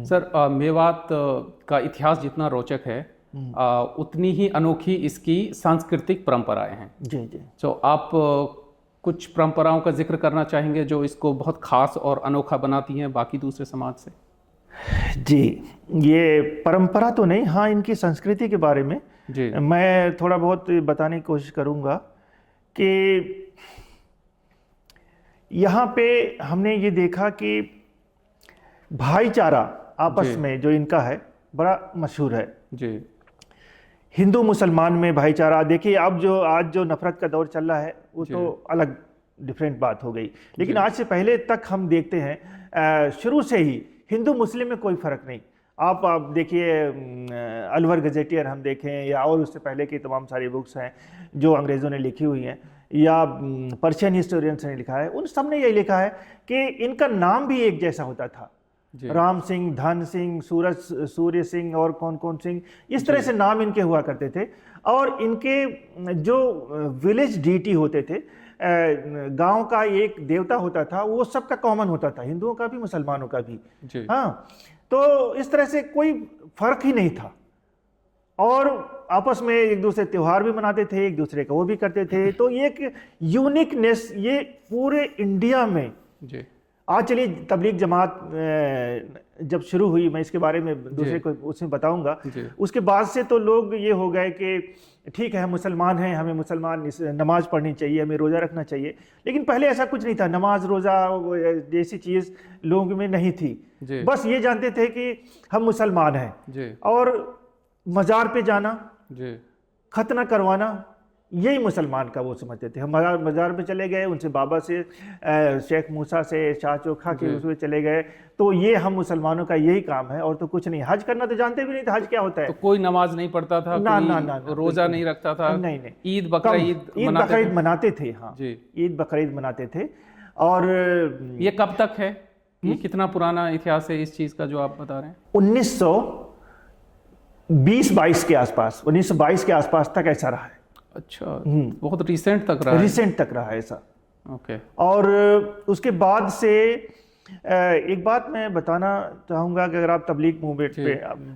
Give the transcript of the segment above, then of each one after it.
Sir Mewat का इतिहास जितना रोचक है उतनी ही अनोखी इसकी सांस्कृतिक परंपराएं हैं। जी जी। तो आप कुछ परंपराओं का जिक्र करना चाहेंगे जो इसको बहुत खास और अनोखा बनाती हैं बाकी दूसरे समाज से? जी, ये परंपरा तो नहीं, हाँ इनकी संस्कृति के बारे में जी मैं थोड़ा बहुत बताने की कोशिश करूँगा कि यहाँ पे हमने ये देखा कि भाईचारा आपस में जो इनका है बड़ा मशहूर है। जी। हिंदू मुसलमान में भाईचारा देखिए, अब जो आज जो नफरत का दौर चल रहा है वो तो अलग डिफरेंट बात हो गई, लेकिन आज से पहले तक हम देखते हैं शुरू से ही हिंदू मुस्लिम में कोई फर्क नहीं। आप देखिए अलवर गजेटियर हम देखें या और उससे पहले की तमाम सारी बुक्स हैं जो अंग्रेज़ों ने लिखी हुई हैं या पर्शियन हिस्टोरियंस ने लिखा है, उन सब ने यही लिखा है कि इनका नाम भी एक जैसा होता था। राम सिंह, धन सिंह, सूर्य सिंह और कौन कौन सिंह, इस तरह से नाम इनके हुआ करते थे। और इनके जो विलेज डीटी होते थे, गांव का एक देवता होता था, वो सबका कॉमन होता था, हिंदुओं का भी मुसलमानों का भी। हाँ, तो इस तरह से कोई फर्क ही नहीं था और आपस में एक दूसरे त्योहार भी मनाते थे, एक दूसरे का वो भी करते थे। तो ये एक यूनिकनेस ये पूरे इंडिया में। आज चलिए तबलीग जमात जब शुरू हुई, मैं इसके बारे में दूसरे को उसमें बताऊंगा, उसके बाद से तो लोग ये हो गए कि ठीक है हम मुसलमान हैं, हमें मुसलमान नमाज पढ़नी चाहिए, हमें रोज़ा रखना चाहिए। लेकिन पहले ऐसा कुछ नहीं था, नमाज रोज़ा जैसी चीज़ लोगों में नहीं थी। बस ये जानते थे कि हम मुसलमान हैं और मज़ार पे जाना, खतना करवाना, यही मुसलमान का वो समझते थे। हम मज़ार पे चले गए, उनसे बाबा से, शेख मूसा से, शाह चोखा के उसमें चले गए, तो ये हम मुसलमानों का यही काम है और तो कुछ नहीं। हज करना तो जानते भी नहीं थे, हज क्या होता है। तो कोई नमाज नहीं पढ़ता था, ना ना ना, रोजा नहीं रखता था। नहीं। ईद बकरीद मनाते थे। हाँ, ईद बकरीद मनाते थे। और ये कब तक है, ये कितना पुराना इतिहास है इस चीज का जो आप बता रहे हैं? 1920-22 के आसपास, 1922 के आसपास तक ऐसा रहा है। अच्छा, बहुत रिसेंट तक रहा है। रिसेंट तक रहा है ऐसा। ओके। और उसके बाद से एक बात मैं बताना चाहूँगा कि अगर आप तबलीग मूवमेंट पे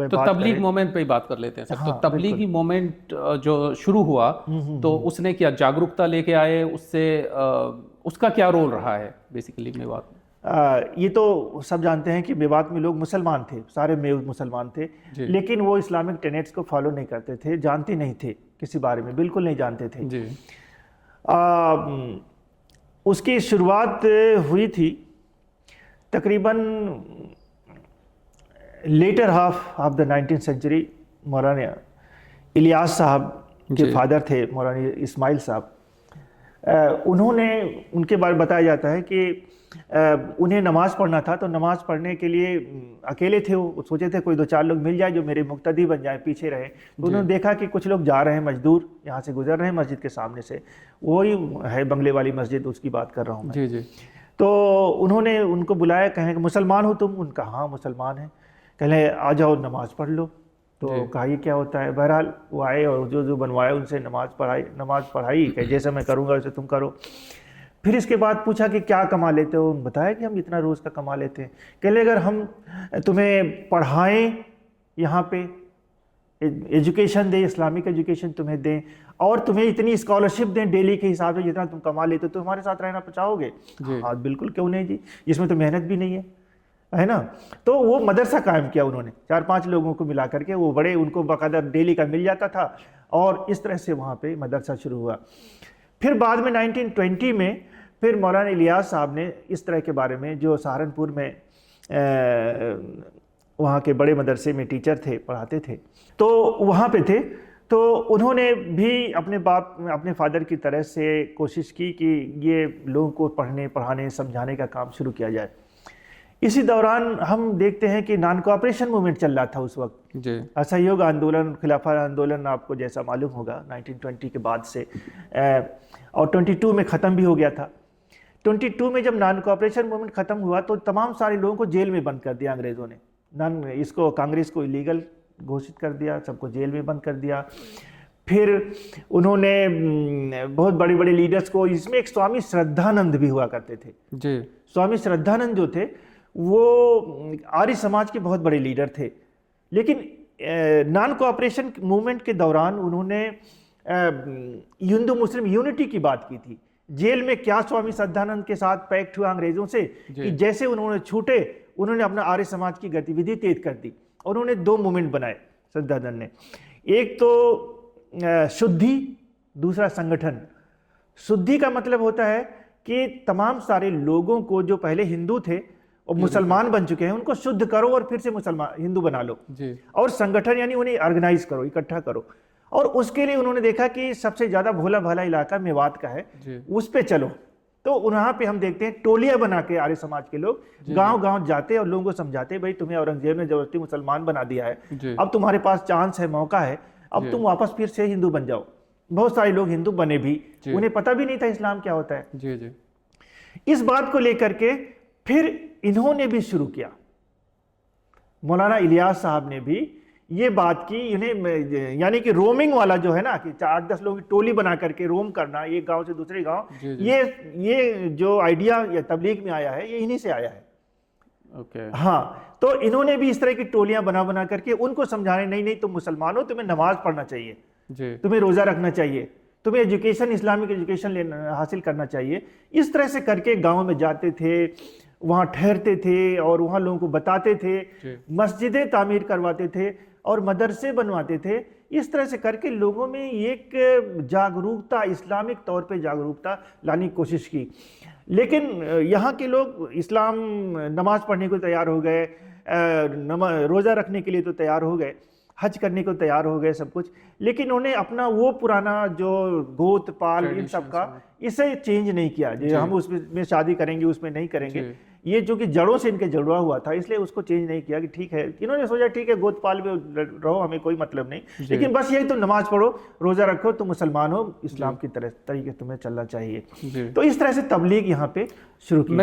तो तबलीग मूवमेंट पे ही बात कर लेते हैं सर। हाँ, तो तबलीगी मूवमेंट जो शुरू हुआ तो उसने क्या जागरूकता लेके आए, उससे उसका क्या रोल रहा है बेसिकली मेवात में? ये तो सब जानते हैं कि मेवात में लोग मुसलमान थे, सारे मुसलमान थे, लेकिन वो इस्लामिक टेनेट्स को फॉलो नहीं करते थे, जानते नहीं थे किसी बारे में, बिल्कुल नहीं जानते थे। उसकी शुरुआत हुई थी तकरीबन later half of the 19th century. Maulana Ilyas साहब के फादर थे, मौलाना इस्माइल साहब, उन्होंने, उनके बारे में बताया जाता है कि उन्हें नमाज़ पढ़ना था, तो नमाज़ पढ़ने के लिए अकेले थे, वो सोचे थे कोई 2-4 लोग मिल जाए जो मेरे मुक्तदी बन जाए, पीछे रहे। तो उन्होंने देखा कि कुछ लोग जा रहे हैं, मजदूर यहाँ से गुजर रहे हैं मस्जिद के सामने से, वही है बंगले वाली मस्जिद, उसकी बात कर रहा हूँ मैं। तो उन्होंने उनको बुलाया, कहें कि मुसलमान हो तुम? उनका हाँ मुसलमान है। कहें आ जाओ नमाज़ पढ़ लो। तो कहा ये क्या होता है? बहरहाल वो आए और जो बनवाया उनसे नमाज़ पढ़ाई कि जैसे मैं करूँगा वैसे तुम करो। फिर इसके बाद पूछा कि क्या कमा लेते हो? बताया कि हम इतना रोज़ का कमा लेते हैं। कहले अगर हम तुम्हें पढ़ाएं, यहाँ पे एजुकेशन दें, इस्लामिक एजुकेशन तुम्हें दें और तुम्हें इतनी स्कॉलरशिप दें डेली के हिसाब से जितना तुम कमा लेते हो, तो हमारे साथ रहना चाहोगे? हाँ बिल्कुल, क्यों नहीं जी, इसमें तो मेहनत भी नहीं है ना। तो वो मदरसा कायम किया उन्होंने, 4-5 लोगों को मिला करके, वो बड़े, उनको बाकायदा डेली का मिल जाता था और इस तरह से वहाँ पे मदरसा शुरू हुआ। फिर बाद में 1920 में फिर मौलाना इलियास साहब ने इस तरह के बारे में, जो सहारनपुर में वहाँ के बड़े मदरसे में टीचर थे, पढ़ाते थे, तो वहाँ पे थे, तो उन्होंने भी अपने फादर की तरह से कोशिश की कि ये लोगों को पढ़ने, पढ़ाने, समझाने का काम शुरू किया जाए। इसी दौरान हम देखते हैं कि नॉन कोऑपरेशन मूवमेंट चल रहा था उस वक्त। असहयोग आंदोलन, खिलाफत आंदोलन आपको जैसा मालूम होगा 1920 के बाद से, और 22 में ख़त्म भी हो गया था। 22 में जब नॉन कोऑपरेशन मूवमेंट ख़त्म हुआ तो तमाम सारे लोगों को जेल में बंद कर दिया अंग्रेज़ों ने। इसको कांग्रेस को इलीगल घोषित कर दिया, सबको जेल में बंद कर दिया। फिर उन्होंने बहुत बड़े बड़े लीडर्स को, इसमें एक स्वामी श्रद्धानंद भी हुआ करते थे। स्वामी श्रद्धानंद जो थे वो आर्य समाज के बहुत बड़े लीडर थे, लेकिन नॉन कोऑपरेशन मूवमेंट के दौरान उन्होंने हिंदू मुस्लिम यूनिटी की बात की थी। जेल में क्या स्वामी श्रद्धानंद के साथ पैक्ट हुआ अंग्रेजों से कि जैसे उन्होंने छूटे उन्होंने अपना आर्य समाज की गतिविधि तेज कर दी। उन्होंने दो मूवमेंट बनाए श्रद्धानंद ने, एक तो शुद्धि, दूसरा संगठन। शुद्धि का मतलब होता है कि तमाम सारे लोगों को जो पहले हिंदू थे और मुसलमान बन चुके हैं उनको शुद्ध करो और फिर से मुसलमान हिंदू बना लो जी। और संगठन यानी उन्हें ऑर्गेनाइज करो, इकट्ठा करो। और उसके लिए उन्होंने देखा कि सबसे ज्यादा भोला भाला इलाका मेवात का है, उस पे चलो। तो वहां पे हम देखते हैं टोलियां बना के आर्य समाज के लोग गांव गांव जाते और लोगों को समझाते, भाई तुम्हें औरंगजेब ने जबरदस्ती मुसलमान बना दिया है, अब तुम्हारे पास चांस है, मौका है, अब तुम वापस फिर से हिंदू बन जाओ। बहुत सारे लोग हिंदू बने भी, उन्हें पता भी नहीं था इस्लाम क्या होता है। जी जी। इस बात को लेकर के फिर इन्होंने भी शुरू किया, मौलाना इलियास साहब ने भी ये बात की, इन्हें यानी कि रोमिंग वाला जो है ना कि 8-10 लोगों की टोली बना करके रोम करना एक गांव से दूसरे गांव, ये जो आइडिया या तबलीग में आया है ये इन्हीं से आया है। ओके। हाँ, तो इन्होंने भी इस तरह की टोलियां बना बना करके उनको समझाने, नहीं नहीं तुम मुसलमान हो, तुम्हें नमाज पढ़ना चाहिए, तुम्हें रोजा रखना चाहिए, तुम्हें एजुकेशन, इस्लामिक एजुकेशन हासिल करना चाहिए। इस तरह से करके गाँव में जाते थे, वहाँ ठहरते थे और वहाँ लोगों को बताते थे, मस्जिदें तामीर करवाते थे और मदरसे बनवाते थे। इस तरह से करके लोगों में एक जागरूकता, इस्लामिक तौर पे जागरूकता लाने की कोशिश की। लेकिन यहाँ के लोग इस्लाम, नमाज पढ़ने को तैयार हो गए, रोज़ा रखने के लिए तो तैयार हो गए, हज करने को तैयार हो गए, सब कुछ। लेकिन उन्होंने अपना वो पुराना जो गोत पाल इन सब का इसे चेंज नहीं किया, जो हम उसमें शादी करेंगे उसमें नहीं करेंगे, ये जो कि जड़ों से इनके जुड़ा हुआ था, इसलिए उसको चेंज नहीं किया कि ठीक है। इन्होंने सोचा ठीक है गोत पाल में रहो, हमें कोई मतलब नहीं, लेकिन बस यही तुम नमाज पढ़ो, रोजा रखो, तुम मुसलमान हो, इस्लाम की तरह तरीके तुम्हें चलना चाहिए। तो इस तरह से तबलीग यहाँ पे शुरू की।